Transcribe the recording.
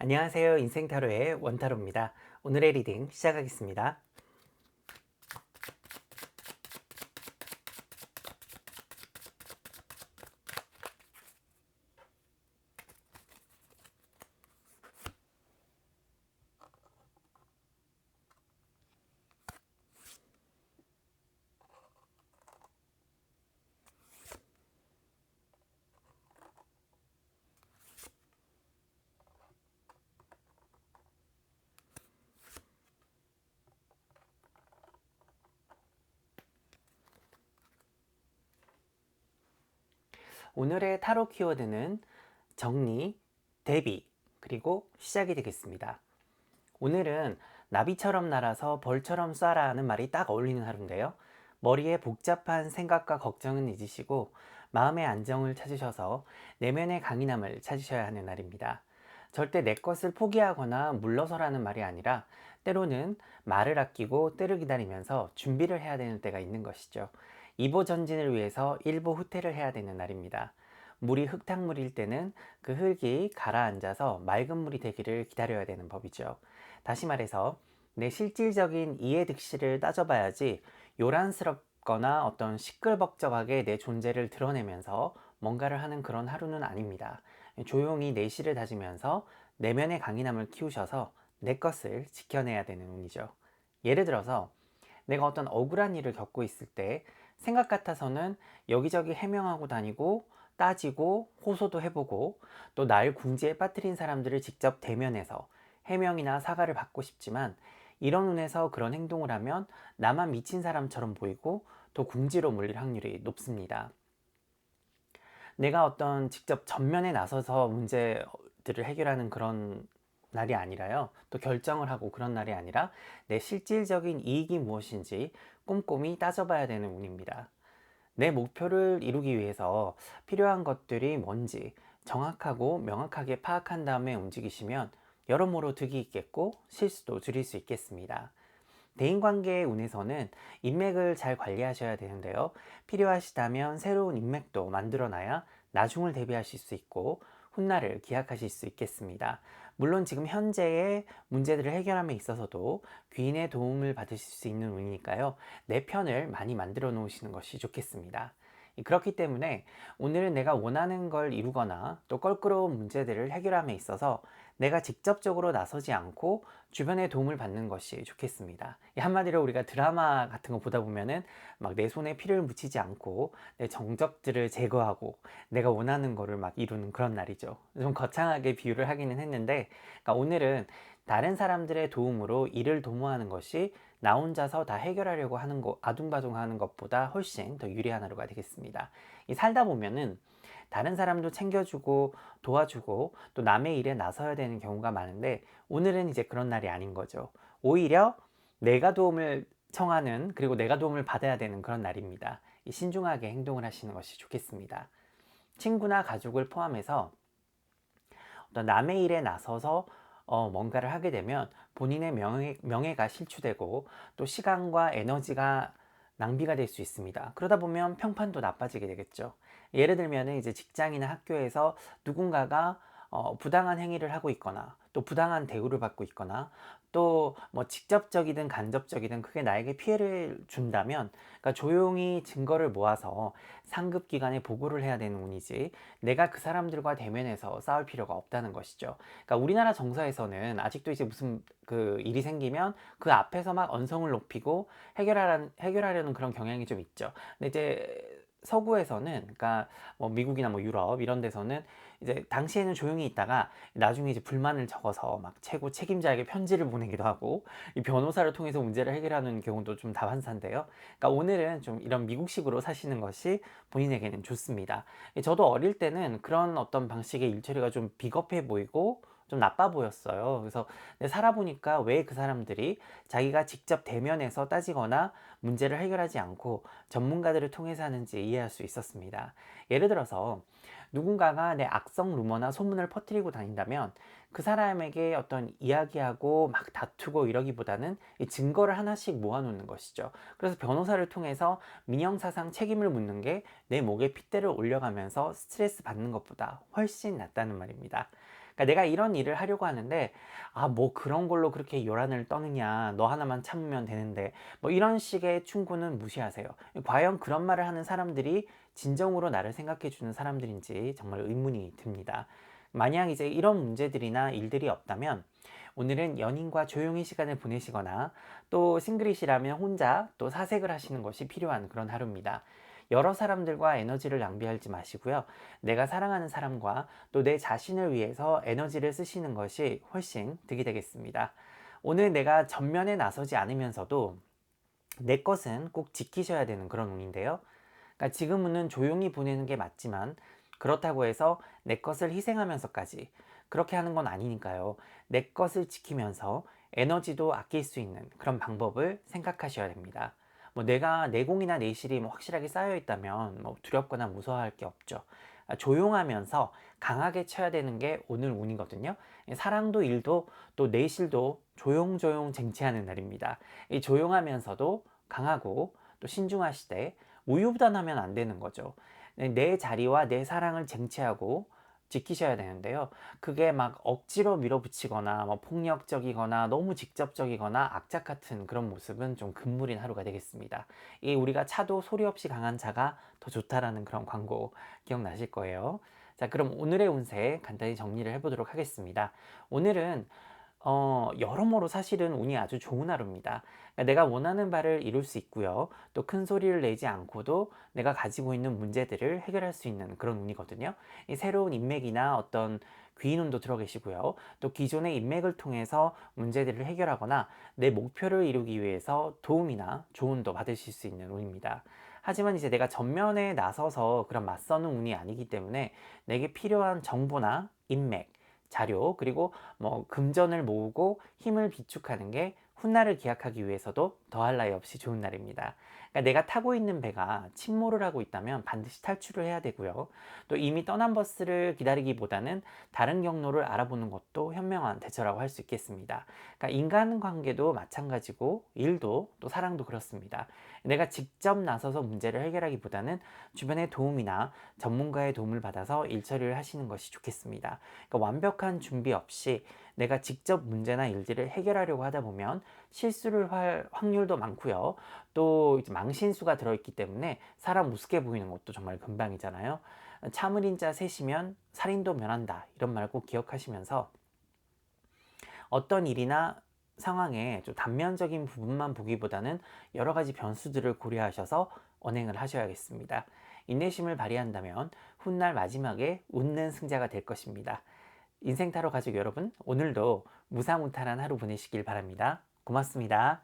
안녕하세요. 인생타로의 원타로입니다. 오늘의 리딩 시작하겠습니다. 오늘의 타로 키워드는 정리, 대비, 그리고 시작이 되겠습니다. 오늘은 나비처럼 날아서 벌처럼 쏴라 하는 말이 딱 어울리는 하루인데요. 머리에 복잡한 생각과 걱정은 잊으시고 마음의 안정을 찾으셔서 내면의 강인함을 찾으셔야 하는 날입니다. 절대 내 것을 포기하거나 물러서라는 말이 아니라 때로는 말을 아끼고 때를 기다리면서 준비를 해야 되는 때가 있는 것이죠. 2보 전진을 위해서 1보 후퇴를 해야 되는 날입니다. 물이 흙탕물일 때는 그 흙이 가라앉아서 맑은 물이 되기를 기다려야 되는 법이죠. 다시 말해서 내 실질적인 이해득실을 따져봐야지 요란스럽거나 어떤 시끌벅적하게 내 존재를 드러내면서 뭔가를 하는 그런 하루는 아닙니다. 조용히 내실을 다지면서 내면의 강인함을 키우셔서 내 것을 지켜내야 되는 운이죠. 예를 들어서 내가 어떤 억울한 일을 겪고 있을 때 생각 같아서는 여기저기 해명하고 다니고 따지고 호소도 해보고 또 날 궁지에 빠뜨린 사람들을 직접 대면해서 해명이나 사과를 받고 싶지만 이런 운에서 그런 행동을 하면 나만 미친 사람처럼 보이고 또 궁지로 몰릴 확률이 높습니다. 내가 어떤 직접 전면에 나서서 문제들을 해결하는 그런 날이 아니라요. 또 결정을 하고 그런 날이 아니라 내 실질적인 이익이 무엇인지 꼼꼼히 따져봐야 되는 운입니다. 내 목표를 이루기 위해서 필요한 것들이 뭔지 정확하고 명확하게 파악한 다음에 움직이시면 여러모로 득이 있겠고 실수도 줄일 수 있겠습니다. 대인관계의 운에서는 인맥을 잘 관리하셔야 되는데요. 필요하시다면 새로운 인맥도 만들어놔야 나중을 대비하실 수 있고 훗날을 기약하실 수 있겠습니다. 물론 지금 현재의 문제들을 해결함에 있어서도 귀인의 도움을 받으실 수 있는 운이니까요. 내 편을 많이 만들어 놓으시는 것이 좋겠습니다. 그렇기 때문에 오늘은 내가 원하는 걸 이루거나 또 껄끄러운 문제들을 해결함에 있어서 내가 직접적으로 나서지 않고 주변의 도움을 받는 것이 좋겠습니다. 한마디로 우리가 드라마 같은 거 보다 보면은 막 내 손에 피를 묻히지 않고 내 정적들을 제거하고 내가 원하는 거를 막 이루는 그런 날이죠. 좀 거창하게 비유를 하기는 했는데, 그러니까 오늘은 다른 사람들의 도움으로 일을 도모하는 것이 나 혼자서 다 해결하려고 하는 거, 아둥바둥하는 것보다 훨씬 더 유리한 하루가 되겠습니다. 이 살다 보면은 다른 사람도 챙겨주고 도와주고 또 남의 일에 나서야 되는 경우가 많은데 오늘은 이제 그런 날이 아닌 거죠. 오히려 내가 도움을 청하는 그리고 내가 도움을 받아야 되는 그런 날입니다. 신중하게 행동을 하시는 것이 좋겠습니다. 친구나 가족을 포함해서 어떤 남의 일에 나서서 뭔가를 하게 되면 본인의 명예가 실추되고 또 시간과 에너지가 낭비가 될 수 있습니다. 그러다 보면 평판도 나빠지게 되겠죠. 예를 들면 이제 직장이나 학교에서 누군가가 부당한 행위를 하고 있거나 또 부당한 대우를 받고 있거나 또 뭐 직접적이든 간접적이든 그게 나에게 피해를 준다면 그러니까 조용히 증거를 모아서 상급기관에 보고를 해야 되는 운이지 내가 그 사람들과 대면해서 싸울 필요가 없다는 것이죠. 그러니까 우리나라 정서에서는 아직도 이제 무슨 그 일이 생기면 그 앞에서 막 언성을 높이고 해결하려는 그런 경향이 좀 있죠. 근데 이제 서구에서는 그러니까 뭐 미국이나 뭐 유럽 이런 데서는 이제 당시에는 조용히 있다가 나중에 이제 불만을 적어서 막 최고 책임자에게 편지를 보내기도 하고 이 변호사를 통해서 문제를 해결하는 경우도 좀 다반사인데요. 그러니까 오늘은 좀 이런 미국식으로 사시는 것이 본인에게는 좋습니다. 저도 어릴 때는 그런 어떤 방식의 일처리가 좀 비겁해 보이고 좀 나빠 보였어요. 그래서 살아보니까 왜 그 사람들이 자기가 직접 대면해서 따지거나 문제를 해결하지 않고 전문가들을 통해서 하는지 이해할 수 있었습니다. 예를 들어서 누군가가 내 악성 루머나 소문을 퍼뜨리고 다닌다면 그 사람에게 어떤 이야기하고 막 다투고 이러기보다는 이 증거를 하나씩 모아놓는 것이죠. 그래서 변호사를 통해서 민형사상 책임을 묻는 게 내 목에 핏대를 올려가면서 스트레스 받는 것보다 훨씬 낫다는 말입니다. 그러니까 내가 이런 일을 하려고 하는데 뭐 그런 걸로 그렇게 요란을 떠느냐. 너 하나만 참으면 되는데. 뭐 이런 식의 충고는 무시하세요. 과연 그런 말을 하는 사람들이 진정으로 나를 생각해 주는 사람들인지 정말 의문이 듭니다. 만약 이제 이런 문제들이나 일들이 없다면 오늘은 연인과 조용히 시간을 보내시거나 또 싱글이시라면 혼자 또 사색을 하시는 것이 필요한 그런 하루입니다. 여러 사람들과 에너지를 낭비하지 마시고요. 내가 사랑하는 사람과 또 내 자신을 위해서 에너지를 쓰시는 것이 훨씬 득이 되겠습니다. 오늘 내가 전면에 나서지 않으면서도 내 것은 꼭 지키셔야 되는 그런 운인데요. 그러니까 지금은 조용히 보내는 게 맞지만 그렇다고 해서 내 것을 희생하면서까지 그렇게 하는 건 아니니까요. 내 것을 지키면서 에너지도 아낄 수 있는 그런 방법을 생각하셔야 됩니다. 뭐 내가 내공이나 내실이 뭐 확실하게 쌓여 있다면 뭐 두렵거나 무서워할 게 없죠. 조용하면서 강하게 쳐야 되는 게 오늘 운이거든요. 사랑도 일도 또 내실도 조용조용 쟁취하는 날입니다. 이 조용하면서도 강하고 또 신중하시되 우유부단하면 안 되는 거죠. 내 자리와 내 사랑을 쟁취하고 지키셔야 되는데요. 그게 막 억지로 밀어붙이거나 뭐 폭력적이거나 너무 직접적이거나 악착 같은 그런 모습은 좀 금물인 하루가 되겠습니다. 이 우리가 차도 소리 없이 강한 차가 더 좋다라는 그런 광고 기억나실 거예요. 자, 그럼 오늘의 운세 간단히 정리를 해보도록 하겠습니다. 오늘은 여러모로 사실은 운이 아주 좋은 하루입니다. 그러니까 내가 원하는 바를 이룰 수 있고요. 또 큰 소리를 내지 않고도 내가 가지고 있는 문제들을 해결할 수 있는 그런 운이거든요. 이 새로운 인맥이나 어떤 귀인운도 들어 계시고요. 또 기존의 인맥을 통해서 문제들을 해결하거나 내 목표를 이루기 위해서 도움이나 조언도 받으실 수 있는 운입니다. 하지만 이제 내가 전면에 나서서 그런 맞서는 운이 아니기 때문에 내게 필요한 정보나 인맥, 자료, 그리고 뭐 금전을 모으고 힘을 비축하는 게 훗날을 기약하기 위해서도 더할 나위 없이 좋은 날입니다. 그러니까 내가 타고 있는 배가 침몰을 하고 있다면 반드시 탈출을 해야 되고요. 또 이미 떠난 버스를 기다리기보다는 다른 경로를 알아보는 것도 현명한 대처라고 할 수 있겠습니다. 그러니까 인간관계도 마찬가지고 일도 또 사랑도 그렇습니다. 내가 직접 나서서 문제를 해결하기보다는 주변의 도움이나 전문가의 도움을 받아서 일 처리를 하시는 것이 좋겠습니다. 그러니까 완벽한 준비 없이 내가 직접 문제나 일들을 해결하려고 하다 보면 실수를 할 확률도 많고요. 또 이제 망신수가 들어있기 때문에 사람 우습게 보이는 것도 정말 금방이잖아요. 참을인 자 셋이면 살인도 면한다. 이런 말 꼭 기억하시면서 어떤 일이나 상황에 좀 단면적인 부분만 보기보다는 여러 가지 변수들을 고려하셔서 언행을 하셔야겠습니다. 인내심을 발휘한다면 훗날 마지막에 웃는 승자가 될 것입니다. 인생 타로 가족 여러분, 오늘도 무사무탈한 하루 보내시길 바랍니다. 고맙습니다.